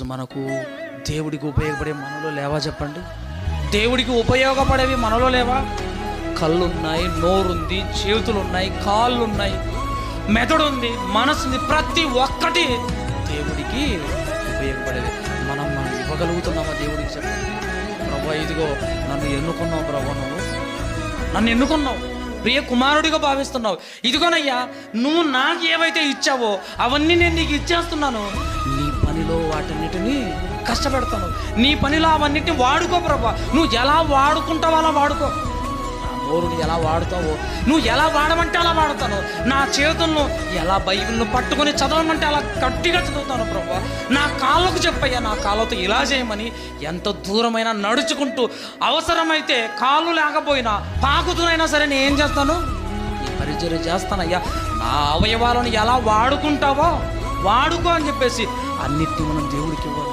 ఈరోజు మనకు దేవుడికి ఉపయోగపడే మనలో లేవా చెప్పండి? దేవుడికి ఉపయోగపడేవి మనలో లేవా? కళ్ళు ఉన్నాయి, నోరుంది, చేతులు ఉన్నాయి, కాళ్ళు ఉన్నాయి, మెదడు ఉంది, మనసు ఉంది. ప్రతి ఒక్కటి దేవుడికి ఉపయోగపడేది. మనం ఇవ్వగలుగుతున్నామా దేవుడికి చెప్పండి? ప్రభా, ఇదిగో నన్ను ఎన్నుకున్నావు ప్రభా, నన్ను ఎన్నుకున్నావు, ప్రియ కుమారుడిగా భావిస్తున్నావు. ఇదిగోనయ్యా, నువ్వు నాకు ఏవైతే ఇచ్చావో అవన్నీ నేను నీకు ఇచ్చేస్తున్నాను. నీ పనిలో వాటన్నిటినీ కష్టపెడతాను. నీ పనిలో అవన్నిటిని వాడుకో ప్రభా. నువ్వు ఎలా వాడుకుంటావో అలా వాడుకో. నా నోరుని ఎలా వాడుతావో, నువ్వు ఎలా వాడమంటే అలా వాడతాను. నా చేతులను ఎలా బైబిల్ను పట్టుకొని చదవమంటే అలా గట్టిగా చదువుతాను ప్రభా. నా కాళ్ళకు చెప్పయ్యా, నా కాళ్ళతో ఇలా చేయమని. ఎంత దూరమైనా నడుచుకుంటూ, అవసరమైతే కాళ్ళు లేకపోయినా పాకుతునైనా సరే నేను ఏం చేస్తాను? నీ పరిచర్య చేస్తానయ్యా. నా అవయవాలను ఎలా వాడుకుంటావో వాడుకో అని చెప్పేసి అన్నిటిని మనం దేవుడికి ఇవ్వాలి.